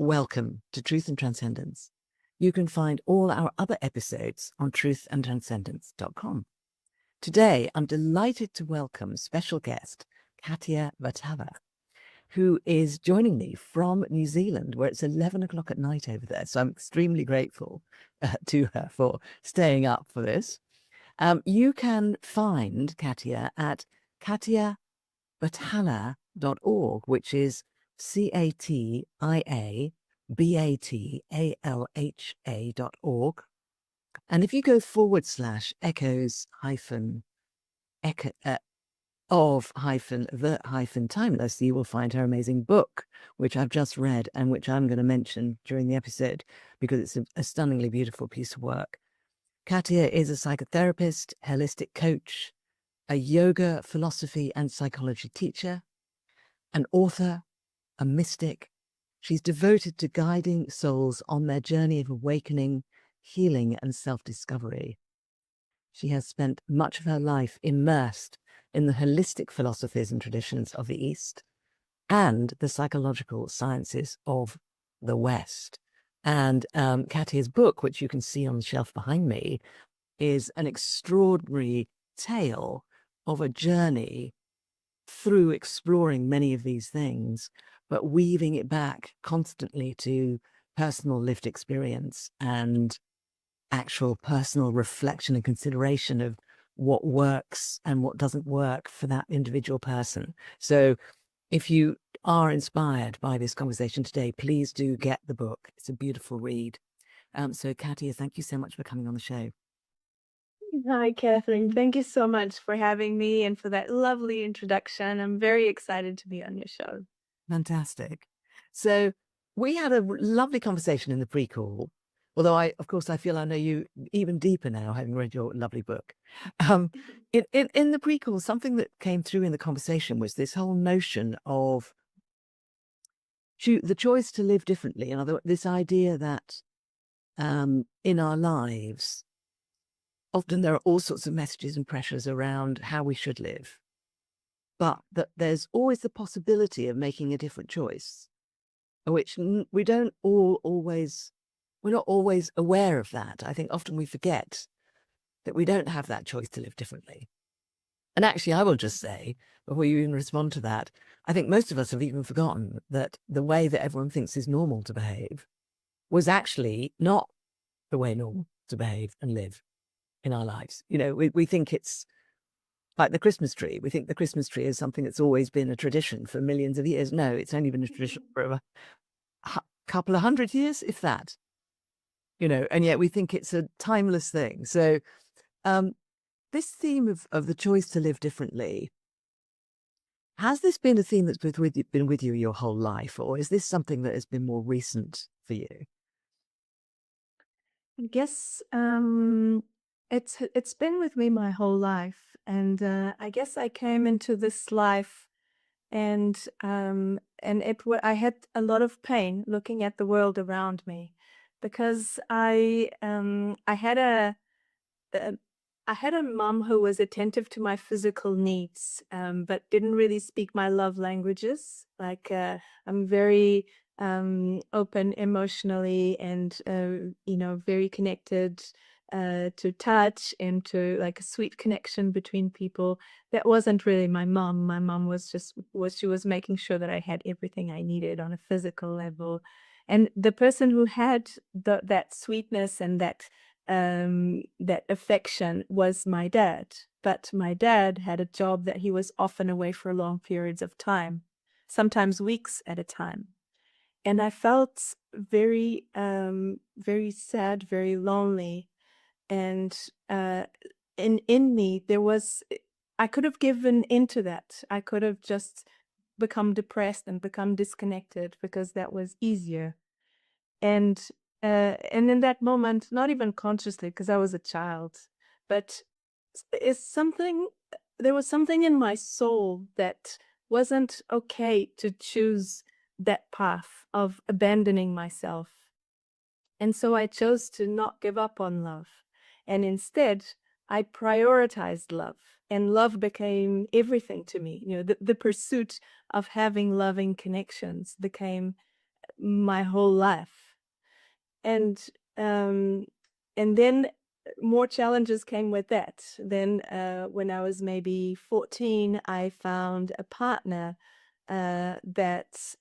Welcome to Truth and Transcendence. You can find all our other episodes on truthandtranscendence.com. Today, I'm delighted to welcome special guest Katia Vatala, who is joining me from New Zealand, where it's 11 o'clock at night over there. So I'm extremely grateful to her for staying up for this. You can find Katia at katiabatala.org, which is CATIABATALHA.org. And if you go / echoes echo, of the timeless, you will find her amazing book, which I've just read and which I'm going to mention during the episode because it's a stunningly beautiful piece of work. Katia is a psychotherapist, holistic coach, a yoga, philosophy, and psychology teacher, an author, a mystic. She's devoted to guiding souls on their journey of awakening, healing, and self-discovery. She has spent much of her life immersed in the holistic philosophies and traditions of the East and the psychological sciences of the West. And Katia's book, which you can see on the shelf behind me, is an extraordinary tale of a journey through exploring many of these things, but weaving it back constantly to personal lived experience and actual personal reflection and consideration of what works and what doesn't work for that individual person. So if you are inspired by this conversation today, please do get the book. It's a beautiful read. So Katia, thank you so much for coming on the show. Hi, Catherine. Thank you so much for having me and for that lovely introduction. I'm very excited to be on your show. Fantastic. So we had a lovely conversation in the pre-call, although of course, I feel I know you even deeper now, having read your lovely book. In the pre-call, something that came through in the conversation was this whole notion of the choice to live differently. In other words, this idea that in our lives, often there are all sorts of messages and pressures around how we should live, but that there's always the possibility of making a different choice, which we don't always, we're not always aware of that. I think often we forget that we don't have that choice to live differently. And actually, I will just say, before you even respond to that, I think most of us have even forgotten that the way that everyone thinks is normal to behave was actually not the way normal to behave and live in our lives. You know, we think it's like the Christmas tree. We think the Christmas tree is something that's always been a tradition for millions of years. No, it's only been a tradition for a couple of hundred years, if that, you know, and yet we think it's a timeless thing. So this theme of the choice to live differently, has this been a theme that's been with you your whole life, or is this something that has been more recent for you? I guess it's been with me my whole life, and I guess I came into this life, and I had a lot of pain looking at the world around me, because I had a I had a mom who was attentive to my physical needs, but didn't really speak my love languages. Like I'm very open emotionally, and very connected to touch and to like a sweet connection between people. That wasn't really my mom. My mom was she was making sure that I had everything I needed on a physical level, and the person who had that sweetness and that affection was my dad. But my dad had a job that he was often away for long periods of time, sometimes weeks at a time. And I felt very, very sad, very lonely. And in me, I could have given into that. I could have just become depressed and become disconnected because that was easier. And and in that moment, not even consciously, because I was a child, but it's something, there was something in my soul that wasn't okay to choose that path of abandoning myself. And so I chose to not give up on love. And instead, I prioritized love. And love became everything to me. You know, the pursuit of having loving connections became my whole life. And um, and then more challenges came with that. Then when I was maybe 14, I found a partner that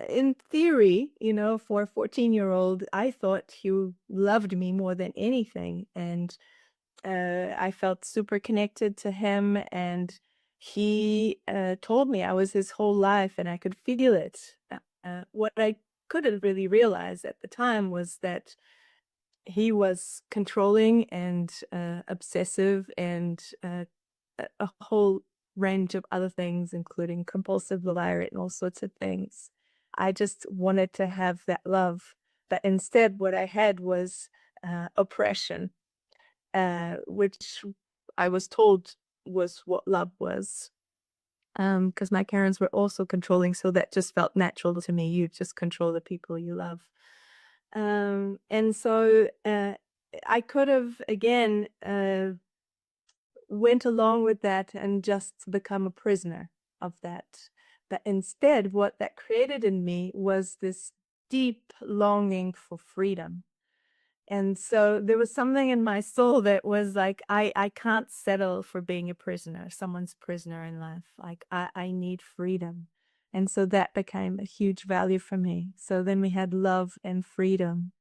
in theory, for a 14-year-old, I thought he loved me more than anything. And I felt super connected to him, and he told me I was his whole life, and I could feel it. What I couldn't really realize at the time was that he was controlling and obsessive and a whole range of other things, including compulsive liar and all sorts of things. I just wanted to have that love, but instead, what I had was oppression, which I was told was what love was. Because my parents were also controlling, so that just felt natural to me. You just control the people you love. And so I could have, again, went along with that and just become a prisoner of that. But instead, what that created in me was this deep longing for freedom. And so there was something in my soul that was like, I can't settle for being a prisoner, someone's prisoner in life. Like, I need freedom. And so that became a huge value for me. So then we had love and freedom.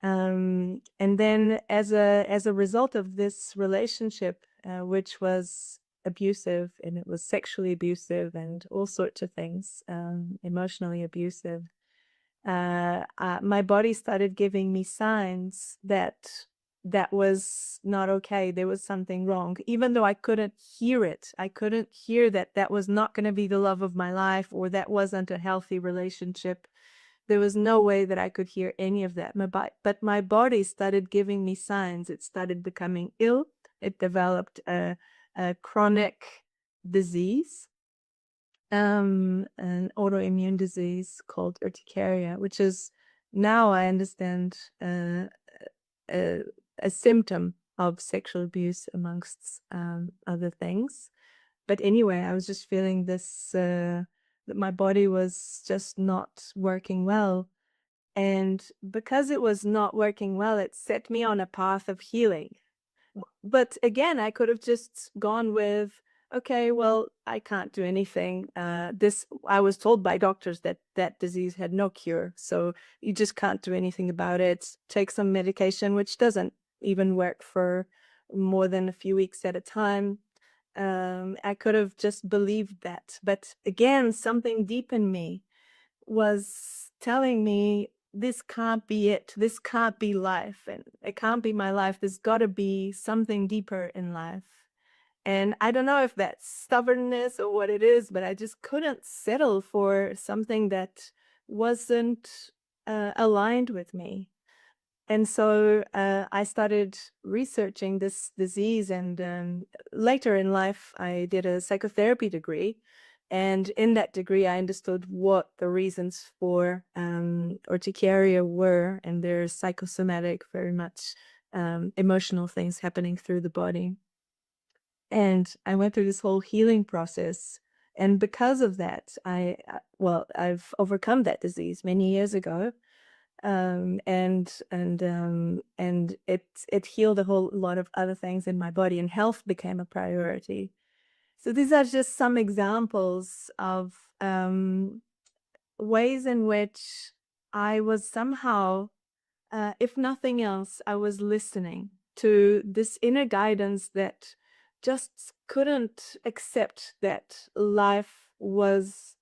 And then as a result of this relationship, which was abusive, and it was sexually abusive and all sorts of things, emotionally abusive, my body started giving me signs that that was not okay. There was something wrong, even though I couldn't hear it. I couldn't hear that that was not going to be the love of my life, or that wasn't a healthy relationship. There was no way that I could hear any of that. But my body started giving me signs. It started becoming ill. It developed a chronic disease, an autoimmune disease called urticaria, which is now I understand a symptom of sexual abuse amongst other things. But anyway, I was just feeling this, that my body was just not working well. And because it was not working well, it set me on a path of healing. But again, I could have just gone with, okay, well, I can't do anything. I was told by doctors that that disease had no cure. So you just can't do anything about it. Take some medication, which doesn't even work for more than a few weeks at a time. I could have just believed that. But again, something deep in me was telling me, this can't be it. This can't be life. And it can't be my life. There's got to be something deeper in life. And I don't know if that's stubbornness or what it is, but I just couldn't settle for something that wasn't aligned with me. And so I started researching this disease, and later in life, I did a psychotherapy degree. And in that degree, I understood what the reasons for urticaria were, and there's psychosomatic, very much emotional things happening through the body. And I went through this whole healing process. And because of that, I've overcome that disease many years ago. And it healed a whole lot of other things in my body, and health became a priority. So these are just some examples of ways in which I was somehow, if nothing else, I was listening to this inner guidance that just couldn't accept that life was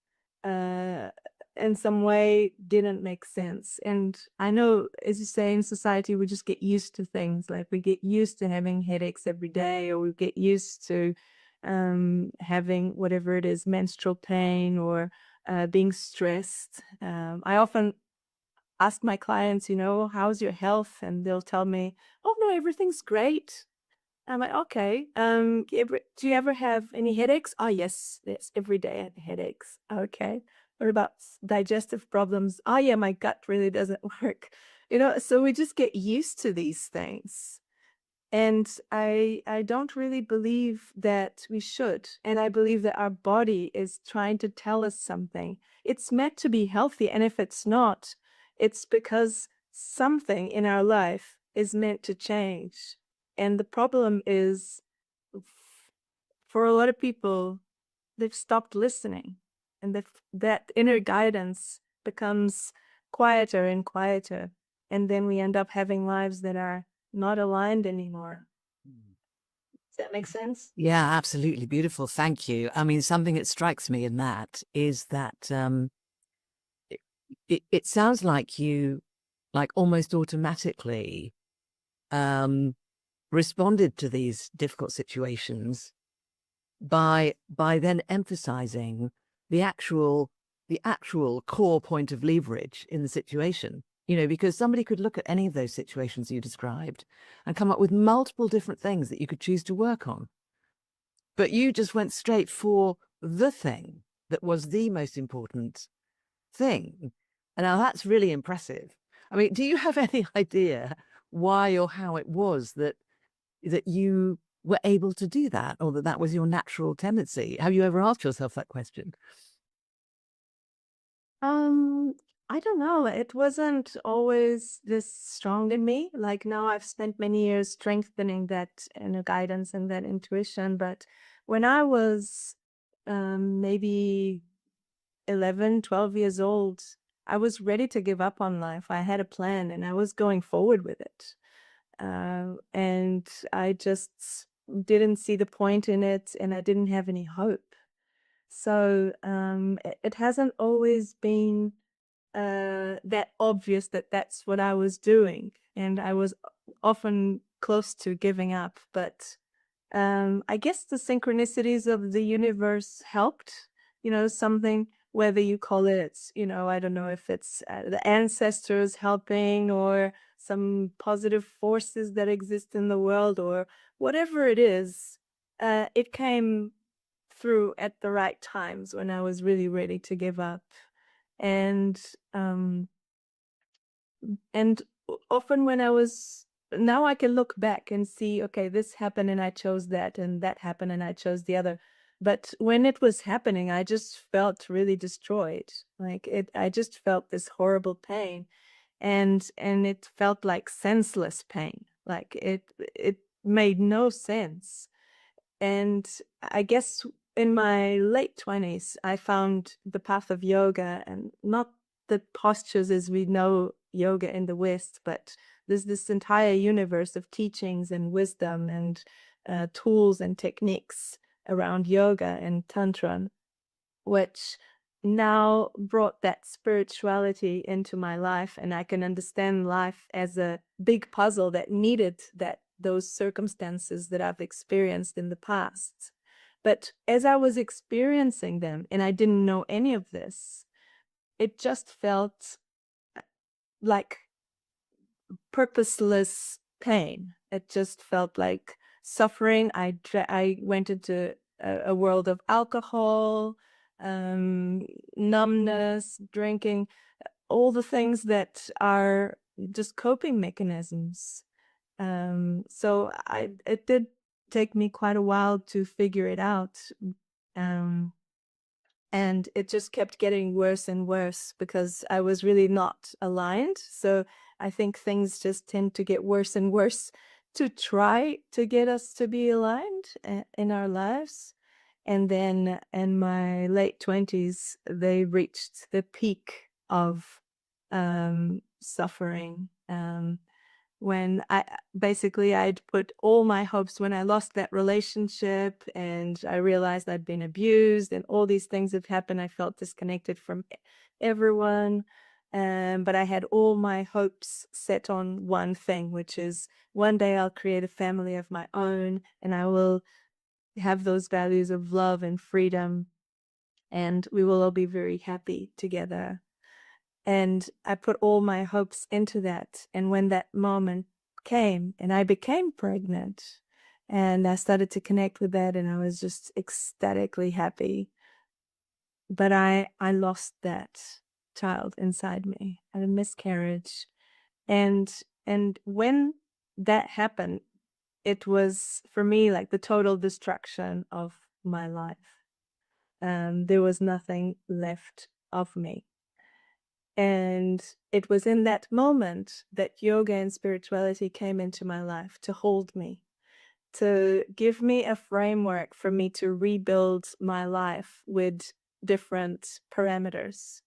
in some way didn't make sense. And I know, as you say, in society, we just get used to things. Like, we get used to having headaches every day, or we get used to having whatever it is, menstrual pain, or being stressed. I often ask my clients, how's your health? And they'll tell me, oh, no, everything's great. I'm like, okay. Do you ever have any headaches? Oh, yes, every day I have headaches. Okay. What about digestive problems? Oh, yeah, my gut really doesn't work. So we just get used to these things. And I don't really believe that we should. And I believe that our body is trying to tell us something. It's meant to be healthy. And if it's not, it's because something in our life is meant to change. And the problem is, for a lot of people, they've stopped listening. And that inner guidance becomes quieter and quieter. And then we end up having lives that are not aligned anymore. Does that make sense? Yeah, absolutely beautiful. Thank you. I mean, something that strikes me in that is that it sounds like you, like almost automatically, um, responded to these difficult situations by then emphasizing the actual core point of leverage in the situation. You know, because somebody could look at any of those situations you described and come up with multiple different things that you could choose to work on. But you just went straight for the thing that was the most important thing. And now that's really impressive. I mean, do you have any idea why or how it was that you were able to do that, or that that was your natural tendency? Have you ever asked yourself that question? Um, I don't know. It wasn't always this strong in me. Like now I've spent many years strengthening that inner guidance and that intuition. But when I was maybe 11, 12 years old, I was ready to give up on life. I had a plan and I was going forward with it. And I just didn't see the point in it and I didn't have any hope. So it hasn't always been that obvious that that's what I was doing. And I was often close to giving up. But I guess the synchronicities of the universe helped, something, whether you call it, I don't know if it's the ancestors helping or some positive forces that exist in the world or whatever it is. It came through at the right times when I was really ready to give up. And um, and often when now I can look back and see, okay, this happened and I chose that, and that happened and I chose the other. But when it was happening, I just felt really destroyed. I just felt this horrible pain, and it felt like senseless pain. Like it made no sense. And I guess in my late 20s, I found the path of yoga, and not the postures as we know yoga in the West, but there's this entire universe of teachings and wisdom and tools and techniques around yoga and tantra, which now brought that spirituality into my life, and I can understand life as a big puzzle that needed those circumstances that I've experienced in the past. But as I was experiencing them and I didn't know any of this, it just felt like purposeless pain. It just felt like suffering. I went into a world of alcohol, numbness, drinking, all the things that are just coping mechanisms. So it did take me quite a while to figure it out. Um, and it just kept getting worse and worse because I was really not aligned. So I think things just tend to get worse and worse to try to get us to be aligned in our lives. And then in my late 20s, they reached the peak of suffering. When I'd put all my hopes when I lost that relationship and I realized I'd been abused and all these things have happened. I felt disconnected from everyone. But I had all my hopes set on one thing, which is one day I'll create a family of my own and I will have those values of love and freedom, and we will all be very happy together. And I put all my hopes into that. And when that moment came and I became pregnant and I started to connect with that, and I was just ecstatically happy. But I lost that child inside me. I had a miscarriage. And when that happened, it was for me like the total destruction of my life. There was nothing left of me. And it was in that moment that yoga and spirituality came into my life to hold me, to give me a framework for me to rebuild my life with different parameters.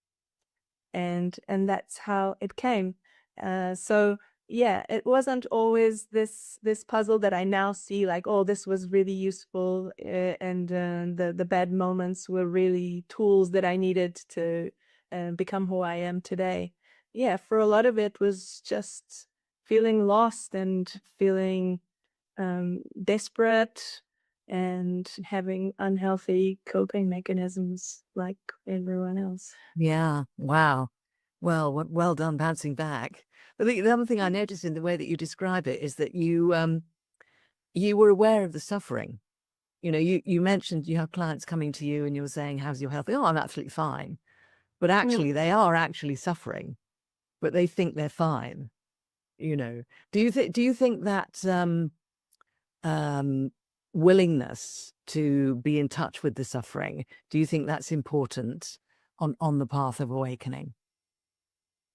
And that's how it came. So yeah, it wasn't always this puzzle that I now see like, oh, this was really useful, and the bad moments were really tools that I needed to become who I am today. Yeah, for a lot of it was just feeling lost and feeling desperate and having unhealthy coping mechanisms like everyone else. Yeah. Wow. Well, well done bouncing back. But the other thing I noticed in the way that you describe it is that you were aware of the suffering. You know, you mentioned you have clients coming to you and you were saying, "How's your health?" "Oh, I'm absolutely fine." But Mm. actually, they are actually suffering, but they think they're fine, you know? Do you think that, um, willingness to be in touch with the suffering, do you think that's important on the path of awakening?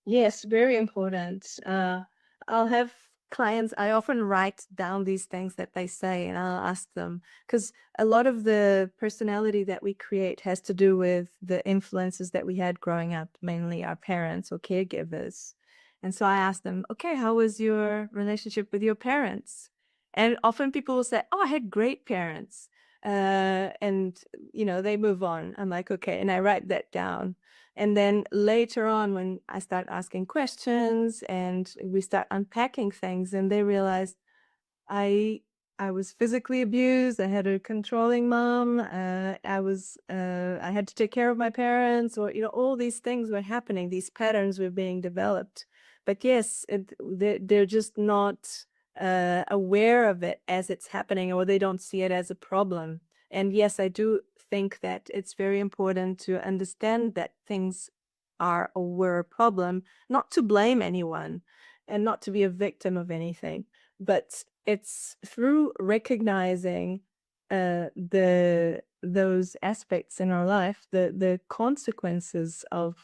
Yes, very important. I'll have clients, I often write down these things that they say and I'll ask them, because a lot of the personality that we create has to do with the influences that we had growing up, mainly our parents or caregivers. And so I ask them, okay, how was your relationship with your parents? And often people will say, oh, I had great parents. And, they move on. I'm like, okay. And I write that down. And then later on, when I start asking questions and we start unpacking things, and they realize I I was physically abused. I had a controlling mom. I had to take care of my parents, or all these things were happening. These patterns were being developed. But yes, they're just not aware of it as it's happening, or they don't see it as a problem. And yes, I do think that it's very important to understand that things are or were a problem, not to blame anyone, and not to be a victim of anything, but it's through recognizing those aspects in our life, the consequences of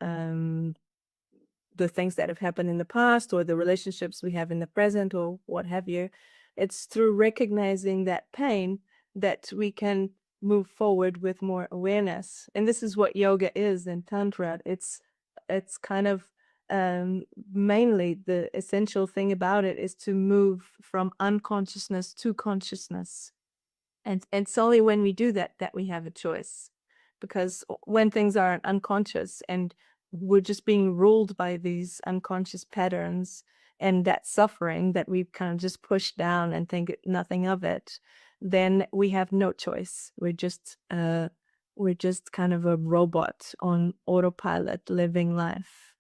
um, the things that have happened in the past or the relationships we have in the present or what have you. It's through recognizing that pain that we can move forward with more awareness. And this is what yoga is in Tantra. It's kind of mainly the essential thing about it is to move from unconsciousness to consciousness. And it's only when we do that that we have a choice. Because when things are unconscious and we're just being ruled by these unconscious patterns and that suffering that we've kind of just pushed down and think nothing of it, then we have no choice. We're just kind of a robot on autopilot living life.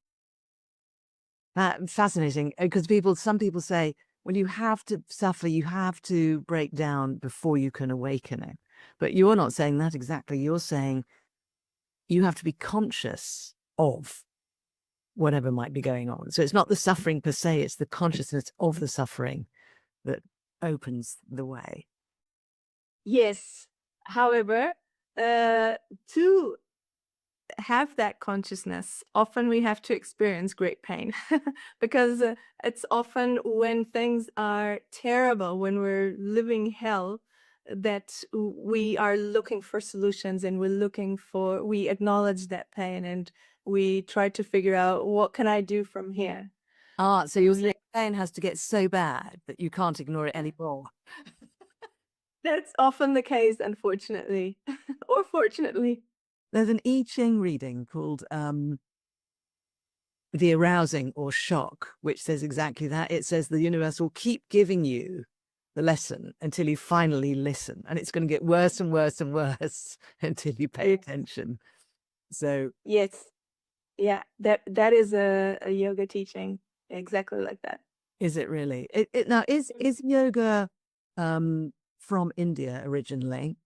Fascinating, because some people say, well, you have to suffer, you have to break down before you can awaken it. But you're not saying that exactly. You're saying you have to be conscious of whatever might be going on. So it's not the suffering per se, it's the consciousness of the suffering that opens the way. Yes. However, to have that consciousness, often we have to experience great pain because it's often when things are terrible, when we're living hell, that we are looking for solutions and we acknowledge that pain and we try to figure out what can I do from here. Ah, so you're saying pain has to get so bad that you can't ignore it anymore. That's often the case, unfortunately, or fortunately. There's an I Ching reading called The Arousing or Shock, which says exactly that. It says the universe will keep giving you the lesson until you finally listen. And it's going to get worse and worse and worse until you pay Yes. attention. So Yes. Yeah, that is a yoga teaching exactly like that. is it really? Now, is yoga from India originally?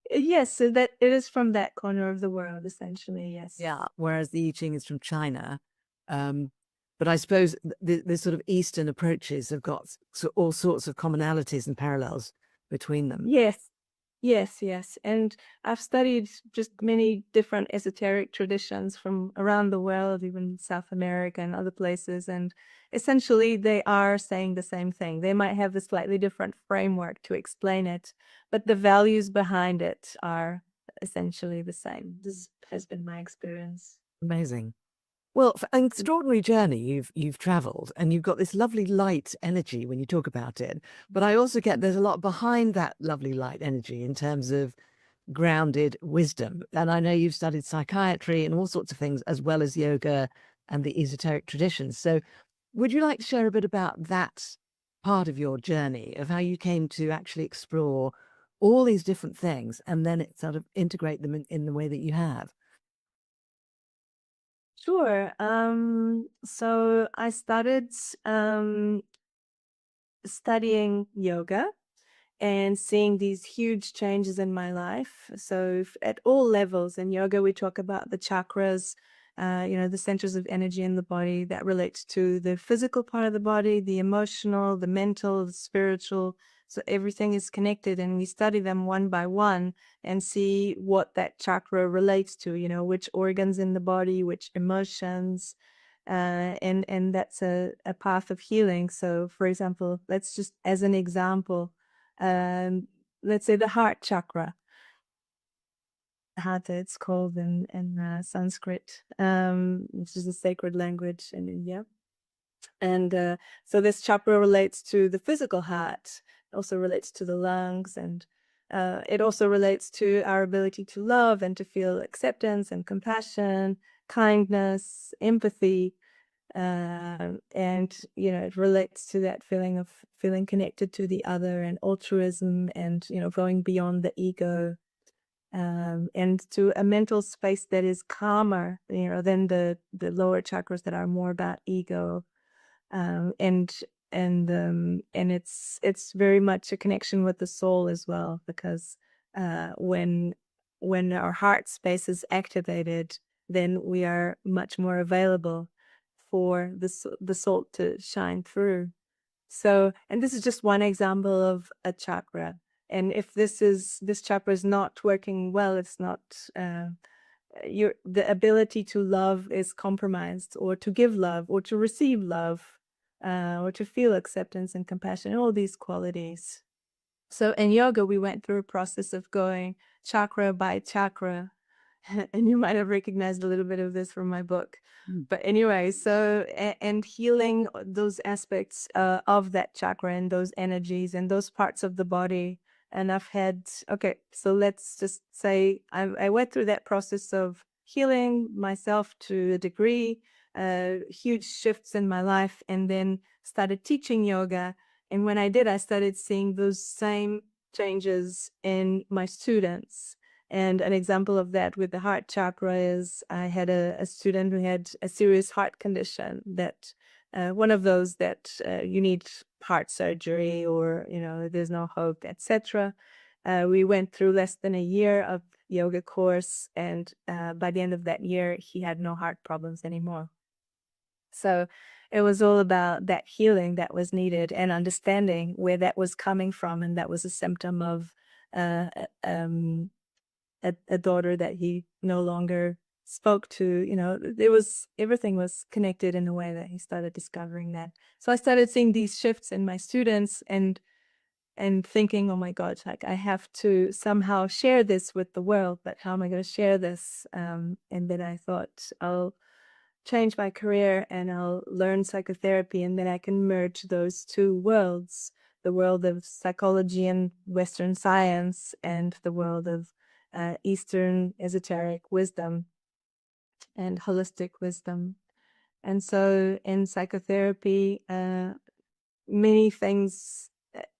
Yes, so that it is from that corner of the world, essentially. Yes. Yeah. Whereas the I Ching is from China. Um, But I suppose the sort of Eastern approaches have got all sorts of commonalities and parallels between them. Yes. Yes, yes. And I've studied just many different esoteric traditions from around the world, even South America and other places. And essentially, they are saying the same thing. They might have a slightly different framework to explain it, but the values behind it are essentially the same. This has been my experience. Amazing. Well, an extraordinary journey you've traveled, and you've got this lovely light energy when you talk about it. But I also get there's a lot behind that lovely light energy in terms of grounded wisdom. And I know you've studied psychiatry and all sorts of things, as well as yoga and the esoteric traditions. So, would you like to share a bit about that part of your journey of how you came to actually explore all these different things and then it sort of integrate them in the way that you have? Sure. So I started studying yoga and seeing these huge changes in my life. So at all levels in yoga, we talk about the chakras, the centers of energy in the body that relates to the physical part of the body, the emotional, the mental, the spiritual. So everything is connected, and we study them one by one and see what that chakra relates to, which organs in the body, which emotions, and that's a path of healing. So, for example, let's just as an example, um, let's say the heart chakra, Hatha, it's called in Sanskrit, which is a sacred language in India. And so this chakra relates to the physical heart, also relates to the lungs, and it also relates to our ability to love and to feel acceptance and compassion, kindness, empathy. And it relates to that feeling of feeling connected to the other and altruism and going beyond the ego, and to a mental space that is calmer than the lower chakras that are more about ego, and and it's very much a connection with the soul as well, because when our heart space is activated, then we are much more available for the soul to shine through. So, and this is just one example of a chakra. And if this chakra is not working well, it's not the ability to love is compromised, or to give love, or to receive love, or to feel acceptance and compassion, all these qualities. So in yoga, we went through a process of going chakra by chakra, and you might have recognized a little bit of this from my book. Mm. But anyway, so and healing those aspects of that chakra and those energies and those parts of the body. And I've had, okay, so let's just say I went through that process of healing myself to a degree, huge shifts in my life, and then started teaching yoga. And when I did, I started seeing those same changes in my students. And an example of that with the heart chakra is I had a student who had a serious heart condition, that one of those that you need heart surgery, or there's no hope, etc. We went through less than a year of yoga course, and by the end of that year, he had no heart problems anymore. So it was all about that healing that was needed and understanding where that was coming from, and that was a symptom of uh, um, a daughter that he no longer spoke to. There was everything was connected in a way that he started discovering that. So I started seeing these shifts in my students, and thinking, oh my God, like I have to somehow share this with the world, but how am I going to share this? And then I thought, I'll change my career and I'll learn psychotherapy, and then I can merge those two worlds, the world of psychology and Western science, and the world of Eastern esoteric wisdom and holistic wisdom. And so in psychotherapy, many things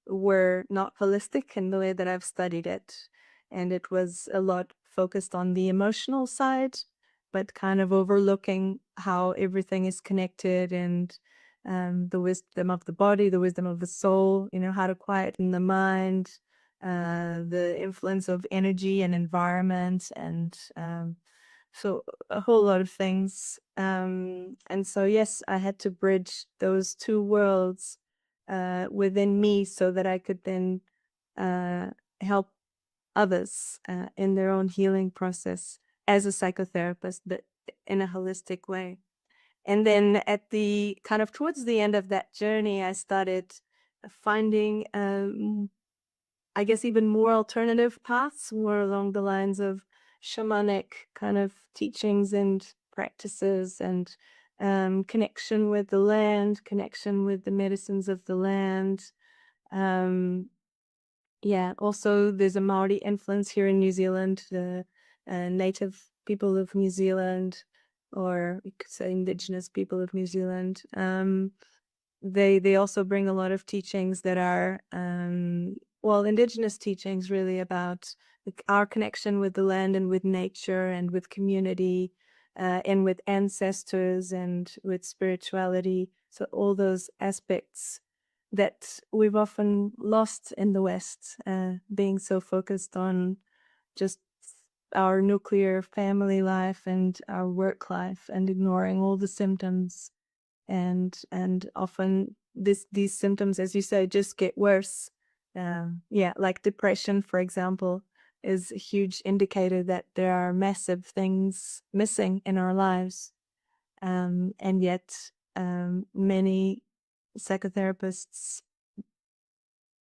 were not holistic in the way that I've studied it. And it was a lot focused on the emotional side, but kind of overlooking how everything is connected, and the wisdom of the body, the wisdom of the soul, how to quieten the mind, the influence of energy and environment, and So a whole lot of things. And so, yes, I had to bridge those two worlds within me so that I could then help others in their own healing process as a psychotherapist, but in a holistic way. And then at the kind of towards the end of that journey, I started finding, I guess, even more alternative paths, more along the lines of shamanic kind of teachings and practices, and connection with the land, connection with the medicines of the land. Um, yeah, also there's a Maori influence here in New Zealand, the native people of New Zealand, or you could say indigenous people of New Zealand. They also bring a lot of teachings that are well, indigenous teachings really about our connection with the land and with nature and with community, and with ancestors and with spirituality. So all those aspects that we've often lost in the West, being so focused on just our nuclear family life and our work life, and ignoring all the symptoms. And often these symptoms, as you say, just get worse. Yeah, like depression, for example, is a huge indicator that there are massive things missing in our lives. And yet, many psychotherapists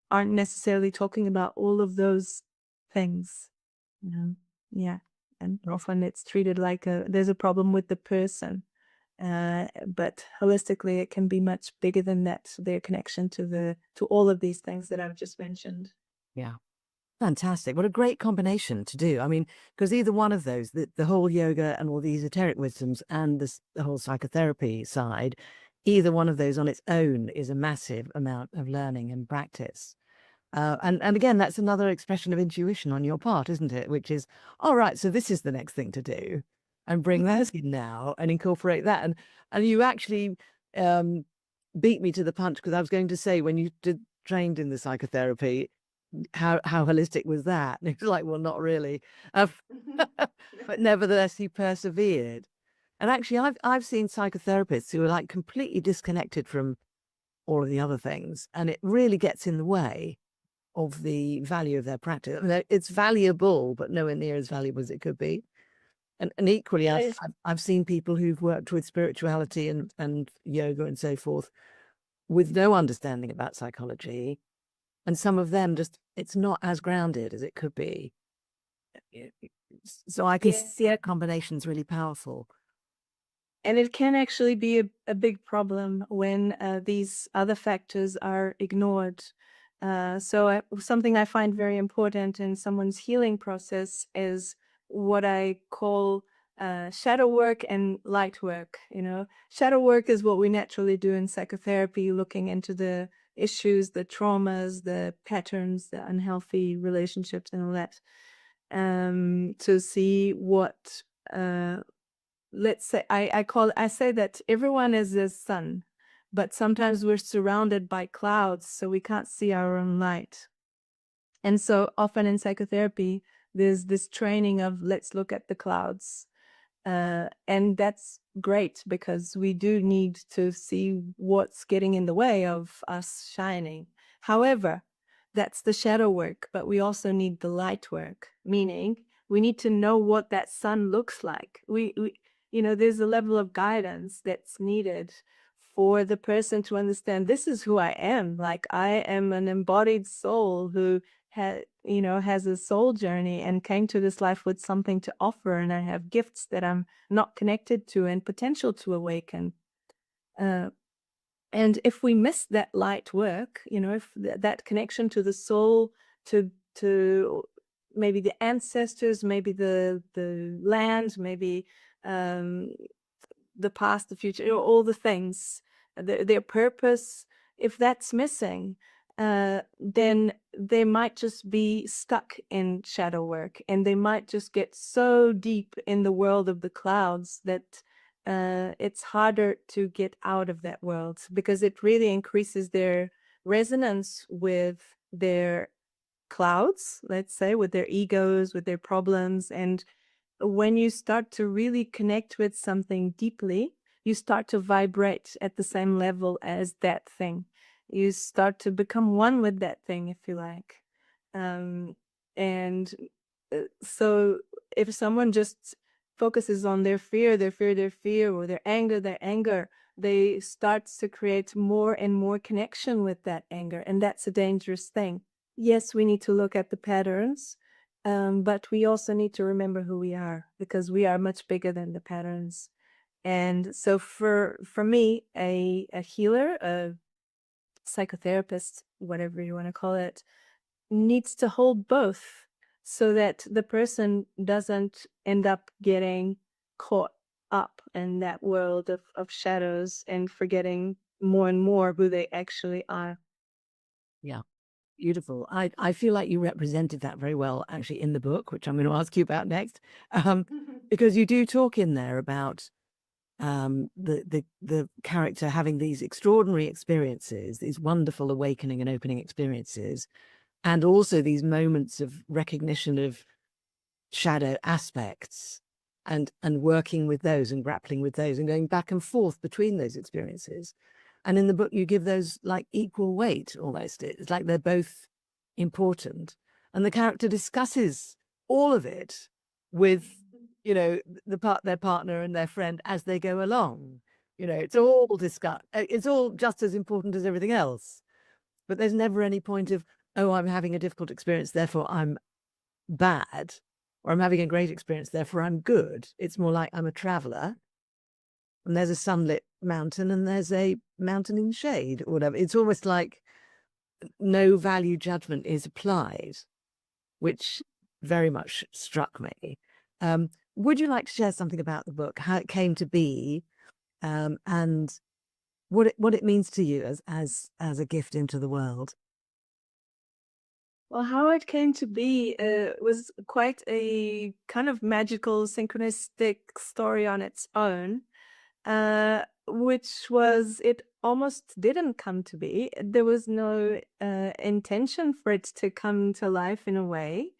aren't necessarily talking about all of those things. Yeah, and often it's treated like there's a problem with the person. But holistically, it can be much bigger than that. Their connection to all of these things that I've just mentioned. Yeah. Fantastic. What a great combination to do. I mean, because either one of those, the whole yoga and all the esoteric wisdoms and the whole psychotherapy side, either one of those on its own is a massive amount of learning and practice. And again, that's another expression of intuition on your part, isn't it? Which is, all right, so this is the next thing to do, and bring that in now and incorporate that. And you actually um, beat me to the punch, because I was going to say, when you did trained in the psychotherapy, how holistic was that? And it's like, well, not really. Uh, but nevertheless, he persevered. And actually, I've seen psychotherapists who are like completely disconnected from all of the other things, and it really gets in the way of the value of their practice. I mean, it's valuable, but nowhere near as valuable as it could be. And equally, Yes. I've seen people who've worked with spirituality and yoga and so forth with no understanding about psychology, and some of them just, it's not as grounded as it could be. So I can Yes, see a combination's really powerful. and it can actually be a big problem when these other factors are ignored. Something I find very important in someone's healing process is what I call shadow work and light work. Shadow work is what we naturally do in psychotherapy, looking into the issues, the traumas, the patterns, the unhealthy relationships, and all that, to see what. Let's say I say that everyone is the sun, but sometimes we're surrounded by clouds, so we can't see our own light. And so often in psychotherapy, there's this training of let's look at the clouds. And that's great, because we do need to see what's getting in the way of us shining. However, that's the shadow work, but we also need the light work, meaning we need to know what that sun looks like. There's a level of guidance that's needed for the person to understand, this is who I am. Like, I am an embodied soul who has a soul journey and came to this life with something to offer, and I have gifts that I'm not connected to and potential to awaken. Uh, and if we miss that light work, if that connection to the soul, to maybe the ancestors, maybe the land, maybe um, the past, the future, all the things, their purpose, if that's missing, then they might just be stuck in shadow work, and they might just get so deep in the world of the clouds that it's harder to get out of that world, because it really increases their resonance with their clouds, let's say, with their egos, with their problems, and when you start to really connect with something deeply, you start to vibrate at the same level as that thing. You start to become one with that thing, if you like. Um, and so if someone just focuses on their fear, or their anger, they start to create more and more connection with that anger. And that's a dangerous thing. Yes, we need to look at the patterns, but we also need to remember who we are, because we are much bigger than the patterns. And so for me, a healer, a psychotherapist, whatever you want to call it, needs to hold both so that the person doesn't end up getting caught up in that world of shadows and forgetting more and more who they actually are. Yeah. Beautiful. I feel like you represented that very well actually in the book, which I'm going to ask you about next, because you do talk in there about the character having these extraordinary experiences, these wonderful awakening and opening experiences, and also these moments of recognition of shadow aspects, and working with those and grappling with those and going back and forth between those experiences. And in the book, you give those like equal weight almost. It's like they're both important. And the character discusses all of it with, their partner and their friend as they go along. It's all discussed. It's all just as important as everything else. But there's never any point of, oh, I'm having a difficult experience, therefore I'm bad, or I'm having a great experience, therefore I'm good. It's more like I'm a traveler, and there's a sunlit mountain and there's a mountain in shade or whatever. It's almost like no value judgment is applied, which very much struck me. Would you like to share something about the book, how it came to be, and what it means to you as a gift into the world? Well, how it came to be was quite a kind of magical, synchronistic story on its own, which was it almost didn't come to be. There was no intention for it to come to life in a way.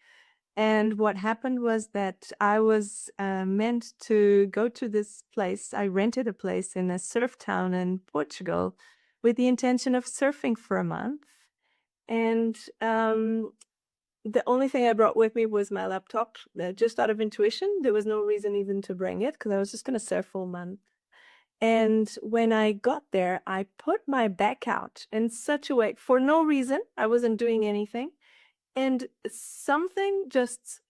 And what happened was that I was meant to go to this place. I rented a place in a surf town in Portugal with the intention of surfing for a month. And the only thing I brought with me was my laptop, just out of intuition. There was no reason even to bring it because I was just going to surf all month. And when I got there, I put my back out in such a way for no reason. I wasn't doing anything. And something just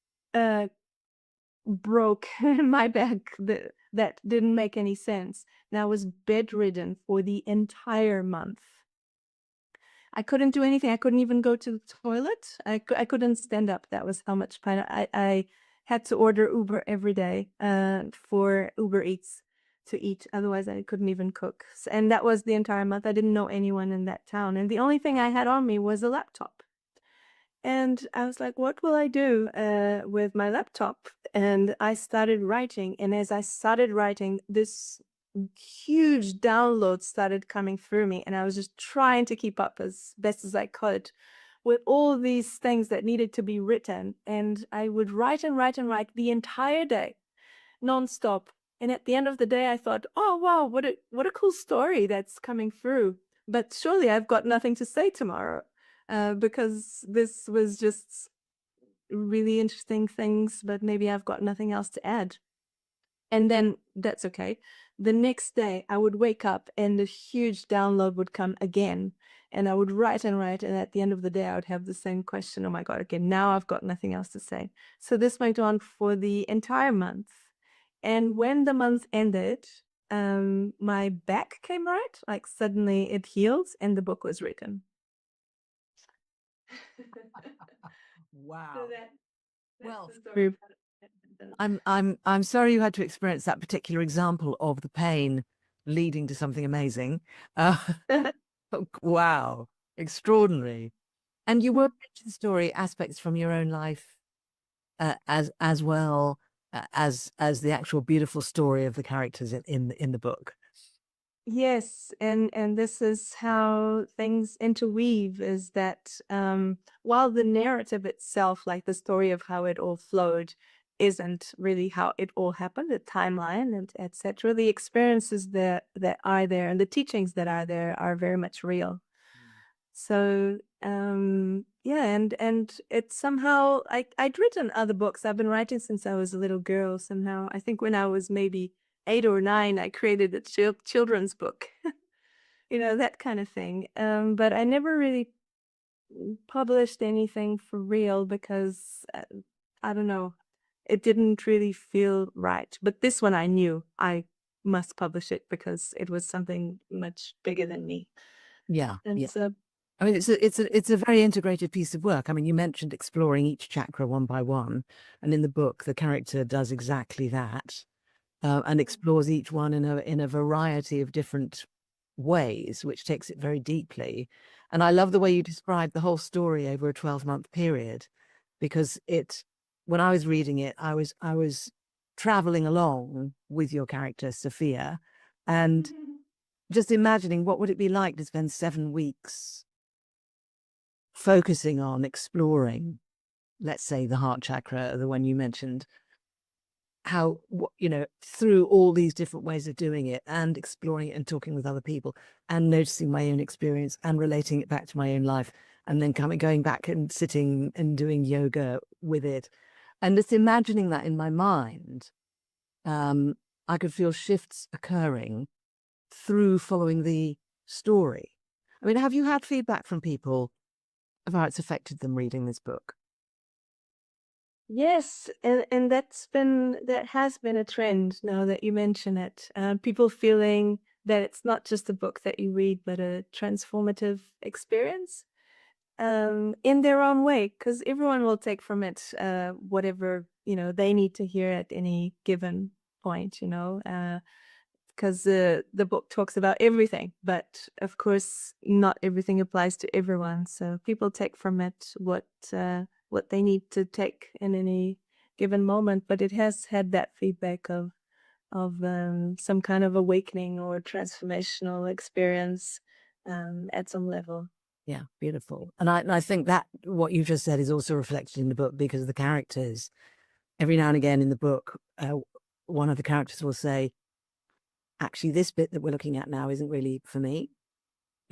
broke in my back that didn't make any sense. And I was bedridden for the entire month. I couldn't do anything. I couldn't even go to the toilet. I couldn't stand up. That was how much pain. I had to order Uber every day for Uber Eats to eat. Otherwise, I couldn't even cook. And that was the entire month. I didn't know anyone in that town. And the only thing I had on me was a laptop. And I was like, what will I do with my laptop? And I started writing. And as I started writing, this huge download started coming through me. And I was just trying to keep up as best as I could with all these things that needed to be written. And I would write and write and write the entire day, nonstop. And at the end of the day, I thought, oh, wow, what a cool story that's coming through. But surely I've got nothing to say tomorrow. Because this was just really interesting things, but maybe I've got nothing else to add. And then that's okay. The next day, I would wake up and a huge download would come again. And I would write and write. And at the end of the day, I would have the same question. Oh my God, okay, now I've got nothing else to say. So this went on for the entire month. And when the month ended, my back came right. Like suddenly it healed and the book was written. So Wow. that's Well, the story about it. I'm sorry you had to experience that particular example of the pain leading to something amazing. Uh, wow, extraordinary. And you work into the story aspects from your own life, as well, as the actual beautiful story of the characters in the book. Yes, and this is how things interweave, is that while the narrative itself, like the story of how it all flowed, isn't really how it all happened, the timeline and etc. The experiences that are there and the teachings that are there are very much real. So yeah, and it's somehow I'd written other books. I've been writing since I was a little girl. Somehow, I think when I was maybe 8 or 9, I created a children's book, that kind of thing. But I never really published anything for real because I don't know, it didn't really feel right. But this one I knew I must publish it because it was something much bigger than me. Yeah, And yeah. so I mean, it's a very integrated piece of work. I mean, you mentioned exploring each chakra one by one, and in the book, the character does exactly that, and explores each one in a variety of different ways, which takes it very deeply. And I love the way you describe the whole story over a 12-month period, because when I was reading it, I was traveling along with your character, Sophia, and just imagining what would it be like to spend 7 weeks focusing on exploring, let's say, the heart chakra, the one you mentioned, how, through all these different ways of doing it and exploring it and talking with other people and noticing my own experience and relating it back to my own life, and then going back and sitting and doing yoga with it. And just imagining that in my mind, um, I could feel shifts occurring through following the story. I mean, have you had feedback from people of how it's affected them reading this book? yes, and that has been a trend now that you mention it. People feeling that it's not just a book that you read, but a transformative experience in their own way, because everyone will take from it whatever they need to hear at any given point. Because the book talks about everything, but of course, not everything applies to everyone. So people take from it what they need to take in any given moment. But it has had that feedback of some kind of awakening or transformational experience at some level. Yeah, beautiful. And I think that what you just said is also reflected in the book, because the characters, every now and again in the book, one of the characters will say, actually, this bit that we're looking at now isn't really for me,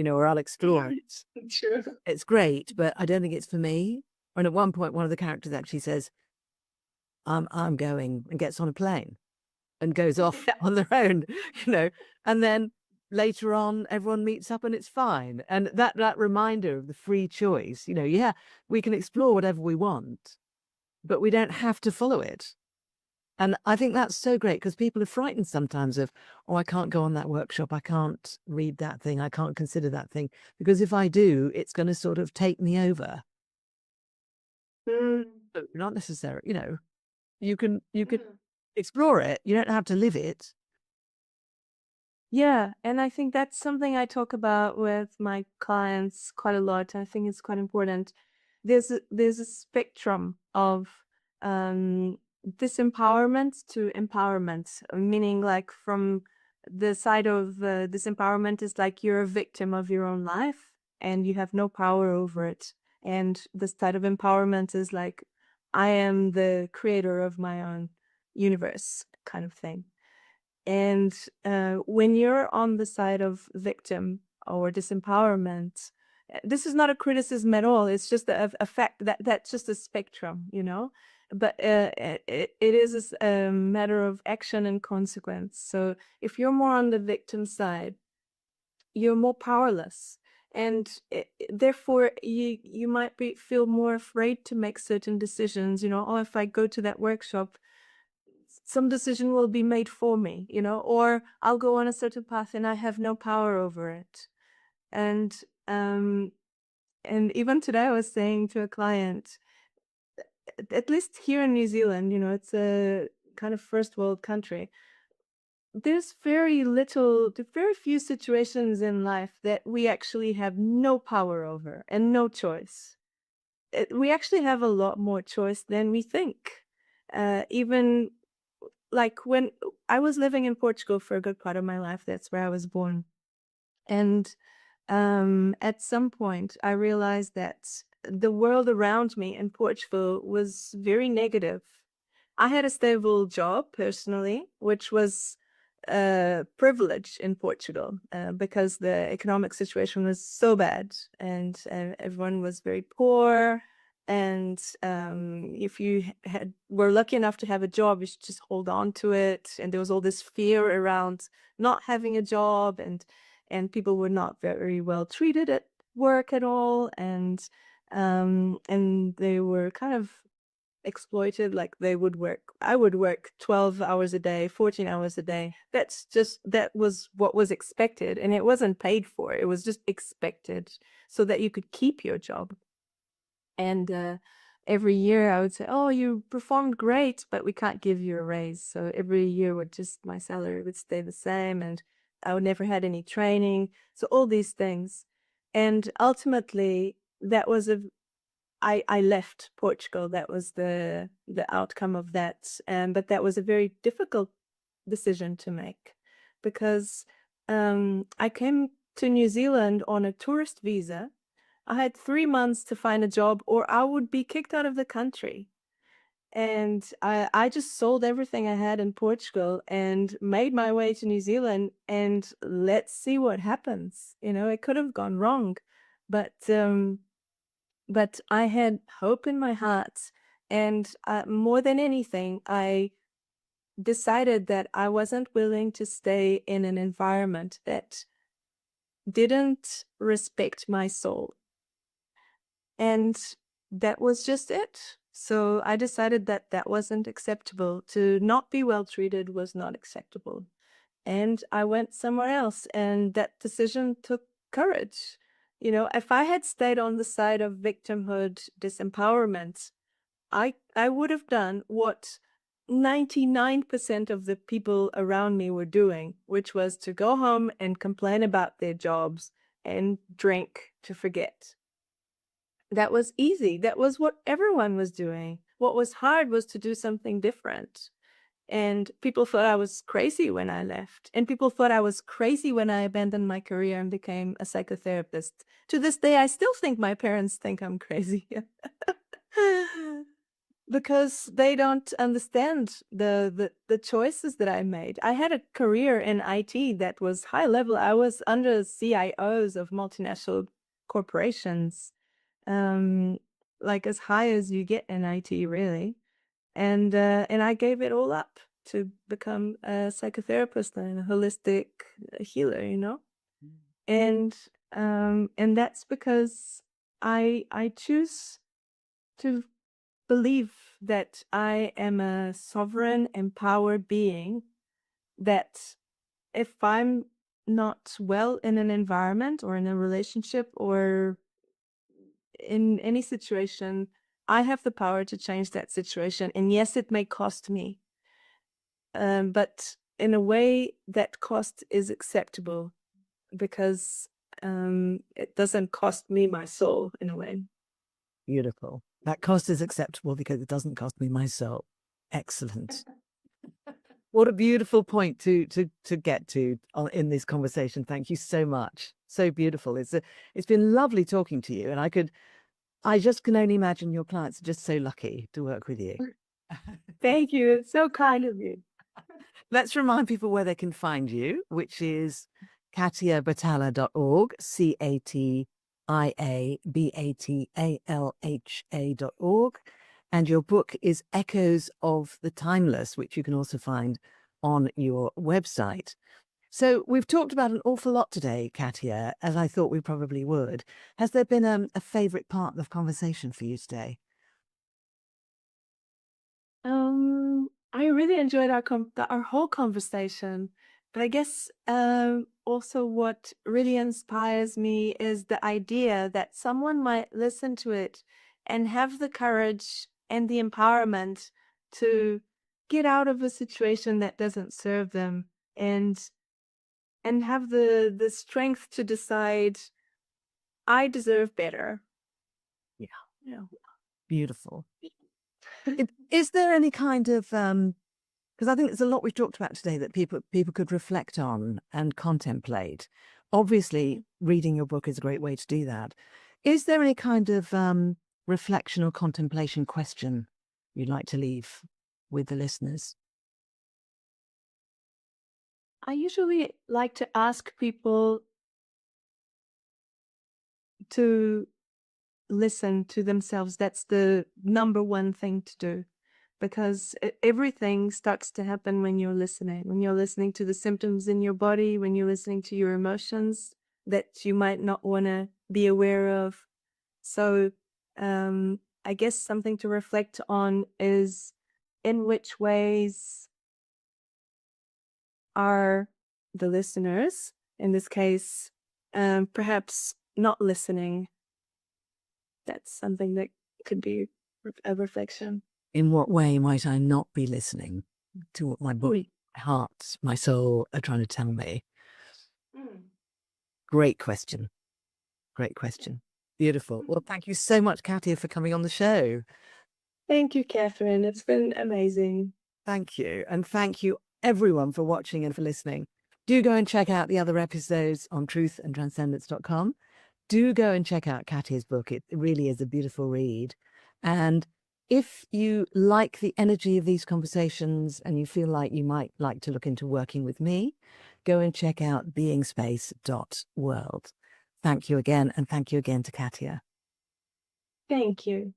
or I'll explore it. True. It's great, but I don't think it's for me. And at one point, one of the characters actually says, I'm going, and gets on a plane and goes off on their own, you know, and then later on everyone meets up and it's fine. And that reminder of the free choice, yeah, we can explore whatever we want, but we don't have to follow it. And I think that's so great, because people are frightened sometimes of, oh, I can't go on that workshop, I can't read that thing, I can't consider that thing, because if I do, it's going to sort of take me over. Mm. But not necessary, you can explore it, you don't have to live it. Yeah, and I think that's something I talk about with my clients quite a lot. I think it's quite important. There's a spectrum of um, disempowerment to empowerment, meaning like from the side of disempowerment is like you're a victim of your own life and you have no power over it. And the side of empowerment is like I am the creator of my own universe kind of thing. And when you're on the side of victim or disempowerment, this is not a criticism at all. It's just a fact that's just a spectrum, But it is a matter of action and consequence. So if you're more on the victim side, you're more powerless. And therefore, you might feel more afraid to make certain decisions. Oh, if I go to that workshop, some decision will be made for me, or I'll go on a certain path and I have no power over it. And um and even today I was saying to a client, at least here in New Zealand, it's a kind of first world country. There's very few situations in life that we actually have no power over and no choice. We actually have a lot more choice than we think. Even like when I was living in Portugal for a good part of my life, that's where I was born. And at some point, I realized that the world around me in Portugal was very negative. I had a stable job personally, which was a privilege in Portugal because the economic situation was so bad and everyone was very poor. And if you were lucky enough to have a job, you should just hold on to it. And there was all this fear around not having a job, and people were not very well treated at work at all, and they were kind of exploited. Like I would work 12 hours a day, 14 hours a day. That was what was expected, and it wasn't paid for. It was just expected so that you could keep your job. And every year I would say, oh, you performed great, but we can't give you a raise. So every year my salary would stay the same, and I would never had any training. So all these things. And ultimately that was I left Portugal. That was the outcome of that. But that was a very difficult decision to make because I came to New Zealand on a tourist visa. I had 3 months to find a job or I would be kicked out of the country. And I just sold everything I had in Portugal and made my way to New Zealand, and let's see what happens. It could have gone wrong, but I had hope in my heart. And more than anything, I decided that I wasn't willing to stay in an environment that didn't respect my soul. And that was just it. So I decided that that wasn't acceptable. To not be well treated was not acceptable. And I went somewhere else, and that decision took courage. If I had stayed on the side of victimhood, disempowerment, I would have done what 99% of the people around me were doing, which was to go home and complain about their jobs and drink to forget. That was easy. That was what everyone was doing. What was hard was to do something different. And people thought I was crazy when I left. And people thought I was crazy when I abandoned my career and became a psychotherapist. To this day, I still think my parents think I'm crazy. Because they don't understand the choices that I made. I had a career in IT that was high level. I was under CIOs of multinational corporations, like as high as you get in IT, really. And I gave it all up to become a psychotherapist and a holistic healer. And that's because I choose to believe that I am a sovereign, empowered being, that if I'm not well in an environment or in a relationship or in any situation, I have the power to change that situation. And yes, it may cost me, but in a way that cost is acceptable because it doesn't cost me my soul in a way. Beautiful. That cost is acceptable because it doesn't cost me my soul. Excellent. What a beautiful point to get to in this conversation. Thank you so much. So beautiful. It's been lovely talking to you, and I just can only imagine your clients are just so lucky to work with you. Thank you. It's so kind of you. Let's remind people where they can find you, which is katiabatalha.org, KatiaBatalha.org. And your book is Echoes of the Timeless, which you can also find on your website. So we've talked about an awful lot today, Katia, as I thought we probably would. Has there been a favorite part of conversation for you today? I really enjoyed our whole conversation, but I guess also what really inspires me is the idea that someone might listen to it and have the courage and the empowerment to get out of a situation that doesn't serve them, and have the strength to decide, I deserve better. Yeah. Yeah. Beautiful. Is there any kind of because I think there's a lot we've talked about today that people could reflect on and contemplate. Obviously, reading your book is a great way to do that. Is there any kind of reflection or contemplation question you'd like to leave with the listeners? I usually like to ask people to listen to themselves. That's the number one thing to do, because everything starts to happen when you're listening. When you're listening to the symptoms in your body, when you're listening to your emotions that you might not want to be aware of. So I guess something to reflect on is, in which ways are the listeners, in this case, perhaps not listening? That's something that could be a reflection. In what way might I not be listening to what my body, my heart, my soul are trying to tell me? Great question. Great question. Beautiful. Well, thank you so much, Katia, for coming on the show. Thank you, Catherine. It's been amazing. Thank you. And thank you, everyone, for watching and for listening. Do go and check out the other episodes on truthandtranscendence.com. Do go and check out Katia's book. It really is a beautiful read. And if you like the energy of these conversations and you feel like you might like to look into working with me, go and check out beingspace.world. Thank you again. And thank you again to Katia. Thank you.